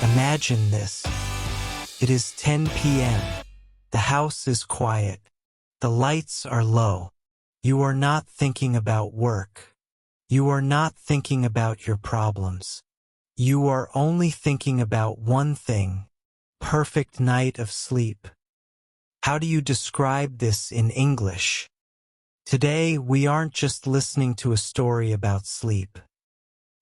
Imagine this. It is 10 p.m. The house is quiet. The lights are low. You are not thinking about work. You are not thinking about your problems. You are only thinking about one thing: perfect night of sleep. How do you describe this in English? Today, we aren't just listening to a story about sleep.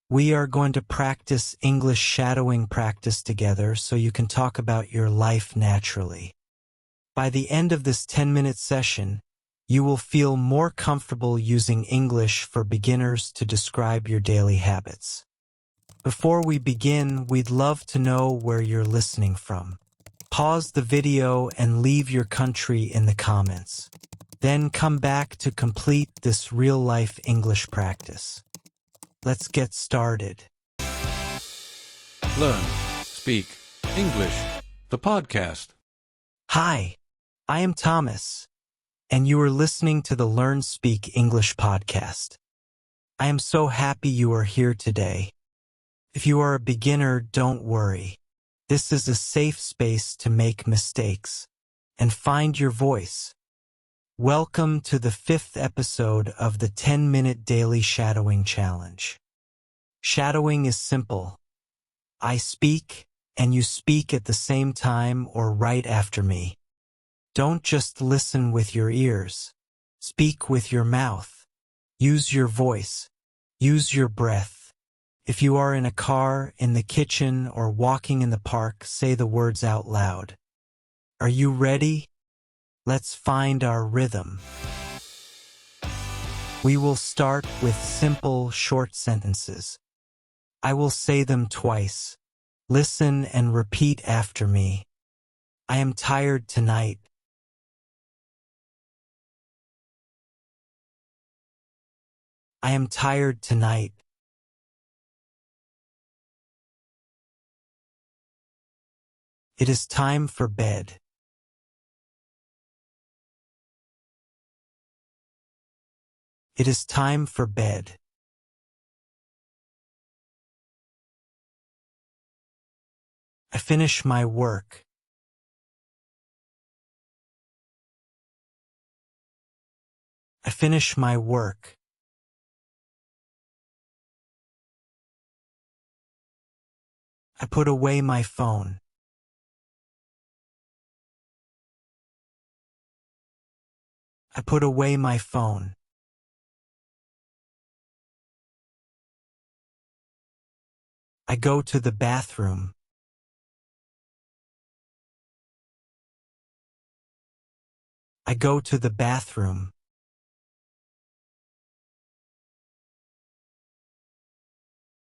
We are going to practice English shadowing practice together so you can talk about your life naturally. By the end of this 10-minute session, you will feel more comfortable using English for beginners to describe your daily habits. Before we begin, we'd love to know where you're listening from. Pause the video and leave your country in the comments. Then come back to complete this real-life English practice. Let's get started. Learn, Speak, English, the podcast. Hi, I am Thomas, and you are listening to the Learn, Speak, English podcast. I am so happy you are here today. If you are a beginner, don't worry. This is a safe space to make mistakes and find your voice. Welcome to the 5th episode of the 10-minute daily shadowing challenge. Shadowing is simple. I speak, and you speak at the same time or right after me. Don't just listen with your ears. Speak with your mouth. Use your voice. Use your breath. If you are in a car, in the kitchen, or walking in the park, say the words out loud. Are you ready? Let's find our rhythm. We will start with simple, short sentences. I will say them twice. Listen and repeat after me. I am tired tonight. I am tired tonight. It is time for bed. It is time for bed. I finish my work. I finish my work. I put away my phone. I put away my phone. I go to the bathroom. I go to the bathroom.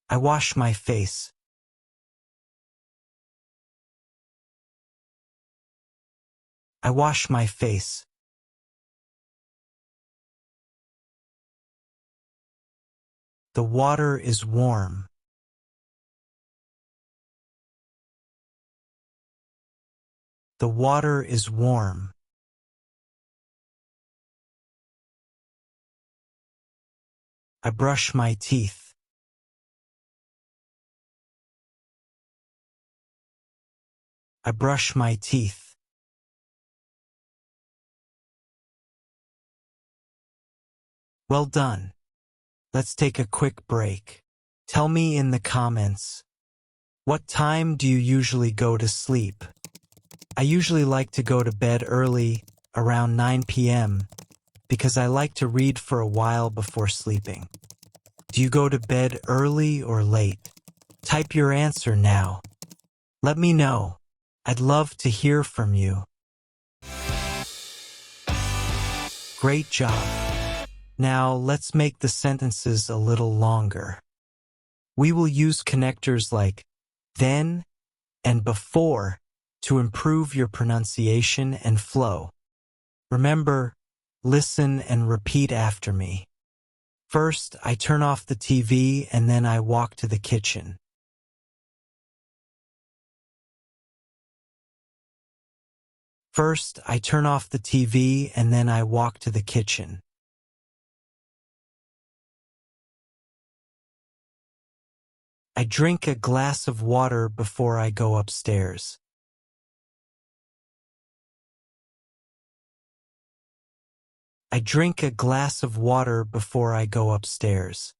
I wash my face. I wash my face. The water is warm. The water is warm. I brush my teeth. I brush my teeth. Well done. Let's take a quick break. Tell me in the comments, what time do you usually go to sleep? I usually like to go to bed early, around 9 p.m., because I like to read for a while before sleeping. Do you go to bed early or late? Type your answer now. Let me know. I'd love to hear from you. Great job. Now let's make the sentences a little longer. We will use connectors like then and before to improve your pronunciation and flow. Remember, listen and repeat after me. First, I turn off the TV and then I walk to the kitchen. First, I turn off the TV and then I walk to the kitchen. I drink a glass of water before I go upstairs. I drink a glass of water before I go upstairs.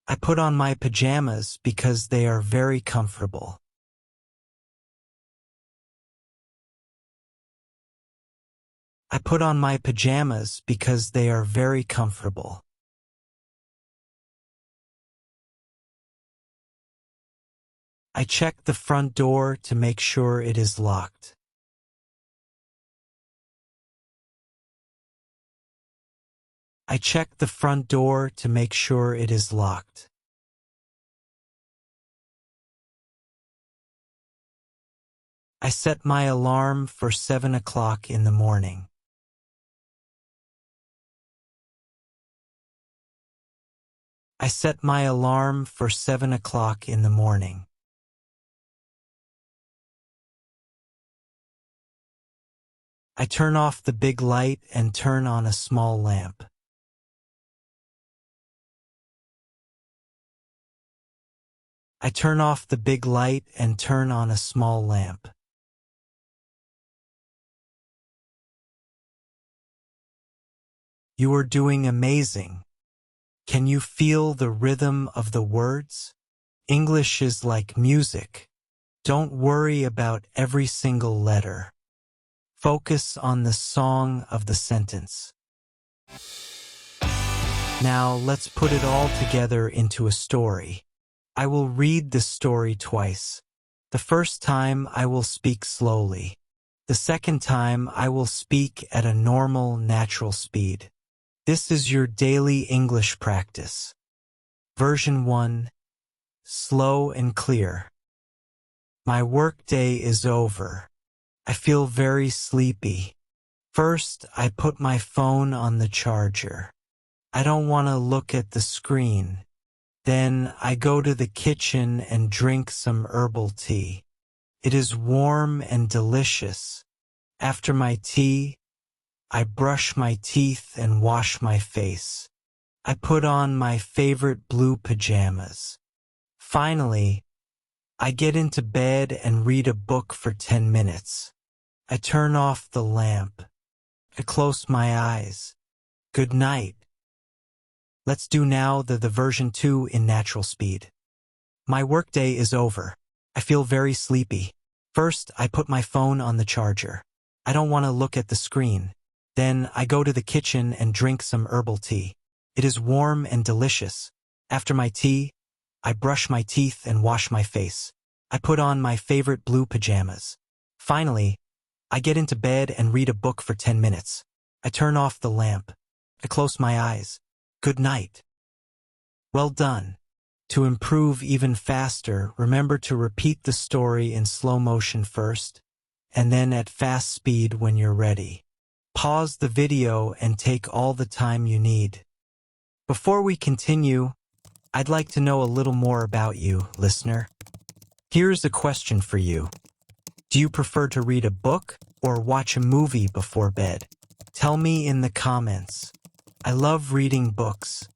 I put on my pajamas because they are very comfortable. I put on my pajamas because they are very comfortable. I check the front door to make sure it is locked. I check the front door to make sure it is locked. I set my alarm for 7 o'clock in the morning. I set my alarm for 7 o'clock in the morning. I turn off the big light and turn on a small lamp. I turn off the big light and turn on a small lamp. You are doing amazing. Can you feel the rhythm of the words? English is like music. Don't worry about every single letter. Focus on the song of the sentence. Now let's put it all together into a story. I will read the story twice. The first time I will speak slowly. The second time I will speak at a normal, natural speed. This is your daily English practice. Version 1. Slow and clear. My workday is over. I feel very sleepy. First, I put my phone on the charger. I don't want to look at the screen. Then I go to the kitchen and drink some herbal tea. It is warm and delicious. After my tea, I brush my teeth and wash my face. I put on my favorite blue pajamas. Finally, I get into bed and read a book for 10 minutes. I turn off the lamp. I close my eyes. Good night. Let's do now the version 2 in natural speed. My workday is over. I feel very sleepy. First, I put my phone on the charger. I don't want to look at the screen. Then I go to the kitchen and drink some herbal tea. It is warm and delicious. After my tea, I brush my teeth and wash my face. I put on my favorite blue pajamas. Finally, I get into bed and read a book for 10 minutes. I turn off the lamp. I close my eyes. Good night. Well done. To improve even faster, remember to repeat the story in slow motion first, and then at fast speed when you're ready. Pause the video and take all the time you need. Before we continue, I'd like to know a little more about you, listener. Here's a question for you. Do you prefer to read a book or watch a movie before bed? Tell me in the comments. I love reading books.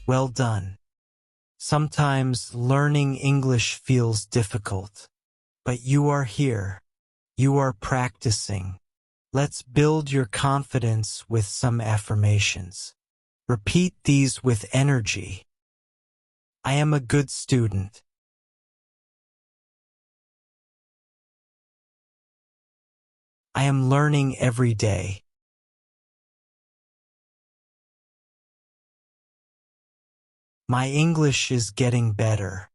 Well done. Sometimes learning English feels difficult, but you are here. You are practicing. Let's build your confidence with some affirmations. Repeat these with energy. I am a good student. I am learning every day. My English is getting better.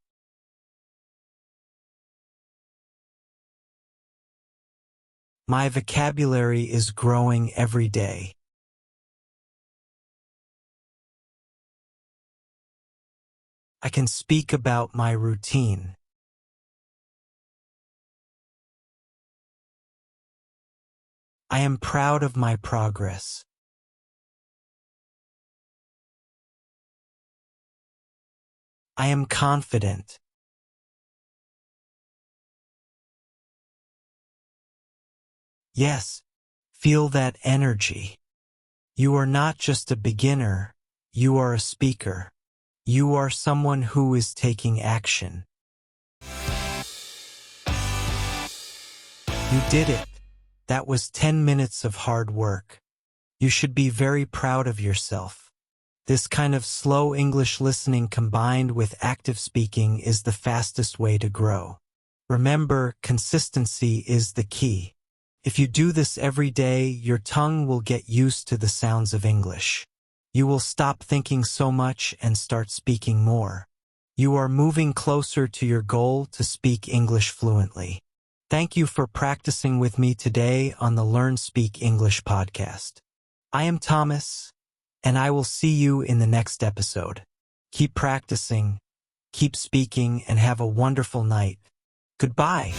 My vocabulary is growing every day. I can speak about my routine. I am proud of my progress. I am confident. Yes, Feel that energy. You are not just a beginner, you are a speaker. You are someone who is taking action. You did it. That was 10 minutes of hard work. You should be very proud of yourself. This kind of slow English listening combined with active speaking is the fastest way to grow. Remember, consistency is the key. If you do this every day, your tongue will get used to the sounds of English. You will stop thinking so much and start speaking more. You are moving closer to your goal to speak English fluently. Thank you for practicing with me today on the Learn Speak English podcast. I am Thomas, and I will see you in the next episode. Keep practicing, keep speaking, and have a wonderful night. Goodbye.